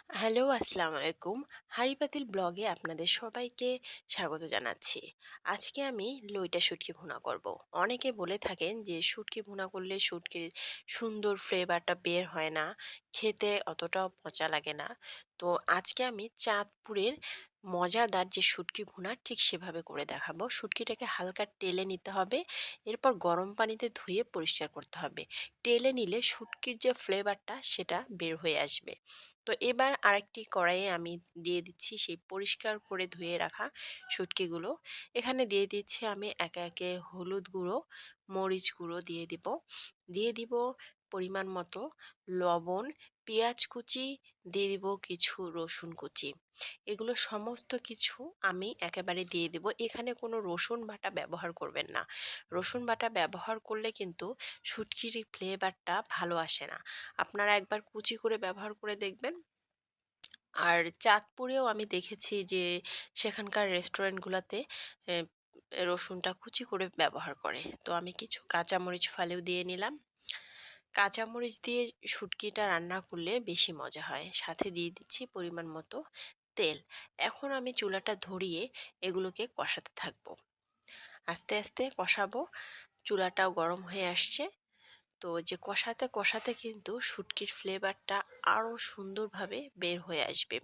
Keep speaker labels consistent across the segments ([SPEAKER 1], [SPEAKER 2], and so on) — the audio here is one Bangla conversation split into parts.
[SPEAKER 1] হ্যালো, আসসালামু আলাইকুম। হাঁড়ি পাতিল ব্লগে আপনাদের সবাইকে স্বাগত জানাচ্ছি। আজকে আমি লইটা শুটকি ভুনা করব। অনেকে বলে থাকেন যে শুটকি ভুনা করলে শুটকির সুন্দর ফ্লেভারটা বের হয় না, খেতে অতটাও মজা লাগে না। তো আজকে আমি চাঁদপুরের মজাদার যে শুটকি ভুনা ঠিক সেভাবে করে দেখাবো। শুটকিটাকে হালকা টেলে নিতে হবে, এরপর গরম পানিতে ধুয়ে পরিষ্কার করতে হবে। টেলে নিলে শুটকির যে ফ্লেভারটা সেটা বের হয়ে আসবে। তো এবার আরেকটি কড়াইয়ে আমি দিয়ে দিচ্ছি সেই পরিষ্কার করে ধুয়ে রাখা শুটকিগুলো। এখানে দিয়ে দিচ্ছি আমি একে একে হলুদ গুঁড়ো, মরিচ গুঁড়ো দিয়ে দিব পরিমাণ মতো লবণ, পেঁয়াজ কুচি, দিয়ে দিব কিছু রসুন কুচি। এগুলো সমস্ত কিছু আমি একেবারে দিয়ে দিব। এখানে কোনো রসুন বাটা ব্যবহার করবেন না। রসুন বাটা ব্যবহার করলে কিন্তু শুটকির ফ্লেভারটা ভালো আসে না। আপনারা একবার কুচি করে ব্যবহার করে দেখবেন। আর চাঁদপুরেও আমি দেখেছি যে সেখানকার রেস্টুরেন্টগুলোতে এ রসুনটা কুচি করে ব্যবহার করে। তো আমি কিছু কাঁচামরিচ ফালিও দিয়ে নিলাম। কাঁচামরিচ দিয়ে শুটকিটা রান্না করলে বেশি মজা হয়। সাথে দিয়ে দিচ্ছি পরিমাণ মতো তেল। এখন আমি চুলাটা ধরিয়ে এগুলোকে কষাতে থাকবো। আস্তে আস্তে কষাবো। চুলাটাও গরম হয়ে আসছে। তো যে কষাতে কষাতে কিন্তু শুটকির ফ্লেভারটা আরো সুন্দরভাবে বের হয়ে আসবে।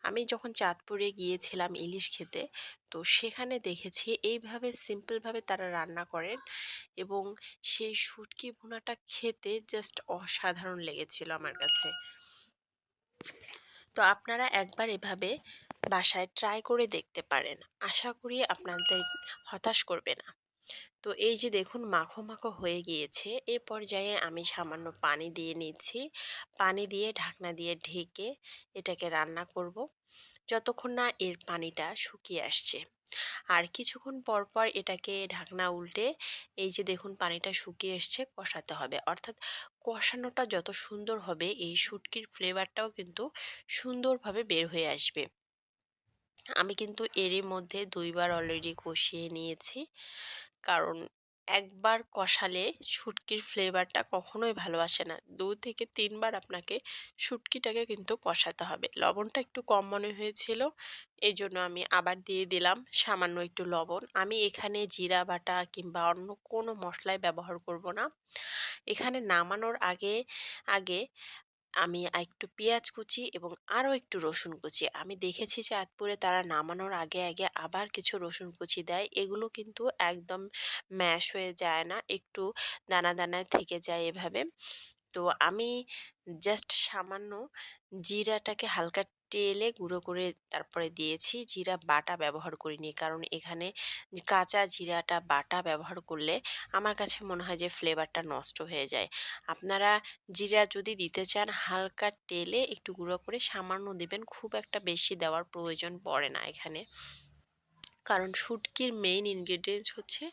[SPEAKER 1] আমি যখন চাঁদপুরে গিয়েছিলাম ইলিশ খেতে, তো সেখানে দেখেছি এইভাবে সিম্পলভাবে তারা রান্না করেন এবং সেই শুটকি ভুনাটা খেতে জাস্ট অসাধারণ লেগেছিল আমার কাছে। তো আপনারা একবার এভাবে বাসায় ট্রাই করে দেখতে পারেন। আশা করি আপনাদের হতাশ করবে না। তো এই যে দেখুন মাখো মাখো হয়ে গিয়েছে, এ পর্যায়ে আমি সামান্য পানি দিয়ে নিচ্ছি। পানি দিয়ে ঢাকনা দিয়ে ঢেকে এটাকে রান্না করব যতক্ষণ না এর পানিটা শুকিয়ে আসছে। আর কিছুক্ষণ পর পর এটাকে ঢাকনা উল্টে এই যে দেখুন পানিটা শুকিয়ে এসছে কষাতে হবে। অর্থাৎ কষানোটা যত সুন্দর হবে এই শুটকির ফ্লেভারটাও কিন্তু সুন্দরভাবে বের হয়ে আসবে। আমি কিন্তু এরই মধ্যে ২ বার অলরেডি কষিয়ে নিয়েছি। কারণ একবার কষালে শুটকির ফ্লেভারটা কখনোই ভালো আসে না। ২ থেকে ৩ বার আপনাকে শুটকিটাকে কিন্তু কষাতে হবে। লবণটা একটু কম মনে হয়েছিল, এজন্য আমি আবার দিয়ে দিলাম সামান্য একটু লবণ। আমি এখানে জিরা বাটা কিংবা অন্য কোনো মসলাই ব্যবহার করব না। এখানে নামানোর আগে আমি একটু পেঁয়াজ কুচি এবং আরও একটু রসুন কুচি আমি দেখেছি যে চাঁদপুরে তারা নামানোর আগে আবার কিছু রসুন কুচি দেয়। এগুলো কিন্তু একদম ম্যাশ হয়ে যায় না, একটু দানা দানায় থেকে যায় এভাবে। তো আমি জাস্ট সামান্য জিরাটাকে হালকা টেলে গুঁড়ো করে তারপরে দিয়েছি। জিরা বাটা ব্যবহার করিনি। কারণ এখানে যে কাঁচা জিরাটা বাটা ব্যবহার করলে আমার কাছে মনে হয় যে ফ্লেভারটা নষ্ট হয়ে যায়। আপনারা জিরা যদি দিতে চান হালকা টেলে একটু গুঁড়ো করে সামান্য দিবেন। খুব একটা বেশি দেওয়ার প্রয়োজন পড়ে না এখানে। কারণ শুটকির মেইন ইনগ্রেডিয়েন্টস হচ্ছে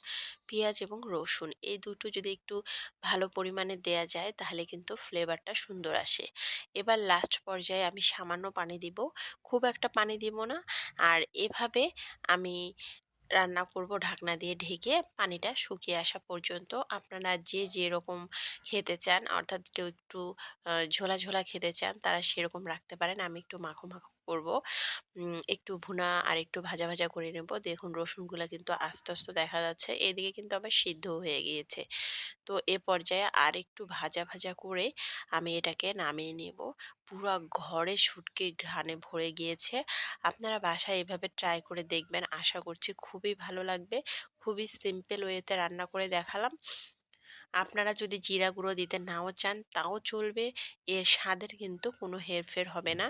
[SPEAKER 1] পেঁয়াজ এবং রসুন। এই দুটো যদি একটু ভালো পরিমাণে দেয়া যায় তাহলে কিন্তু ফ্লেভারটা সুন্দর আসে। এবার লাস্ট পর্যায়ে আমি সামান্য পানি দিব। খুব একটা পানি দিব না। আর এভাবে আমি রান্না করব ঢাকনা দিয়ে ঢেকে পানিটা শুকিয়ে আসা পর্যন্ত। আপনারা যে যেরকম খেতে চান, অর্থাৎ কেউ একটু ঝোলা ঝোলা খেতে চান তারা সেরকম রাখতে পারেন। আমি একটু মাখো মাখো করব। একটু ভুনা আর একটু ভাজা ভাজা করে নেব। দেখুন রসুনগুলা কিন্তু আস্তে আস্তে দেখা যাচ্ছে, এদিকে কিন্তু আবার সিদ্ধ হয়ে গিয়েছে। তো এ পর্যায়ে আর একটু ভাজা ভাজা করে আমি এটাকে নামিয়ে নেব। পুরা ঘরে শুটকির ঘ্রাণে ভরে গিয়েছে। আপনারা বাসায় এভাবে ট্রাই করে দেখবেন। আশা করছি খুবই ভালো লাগবে। খুবই সিম্পল ওয়েতে রান্না করে দেখালাম। আপনারা যদি জিরা গুঁড়ো দিতে নাও চান তাও চলবে। এর স্বাদের কিন্তু কোনো হেরফের হবে না।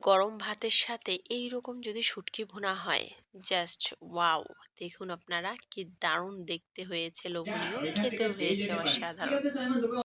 [SPEAKER 1] গরম ভাতের সাথে এইরকম যদি শুটকি ভুনা হয়, জাস্ট ওয়াও! দেখুন আপনারা কি দারুণ দেখতে হয়েছে, লোভনীয়, খেতেও হয়েছে অসাধারণ।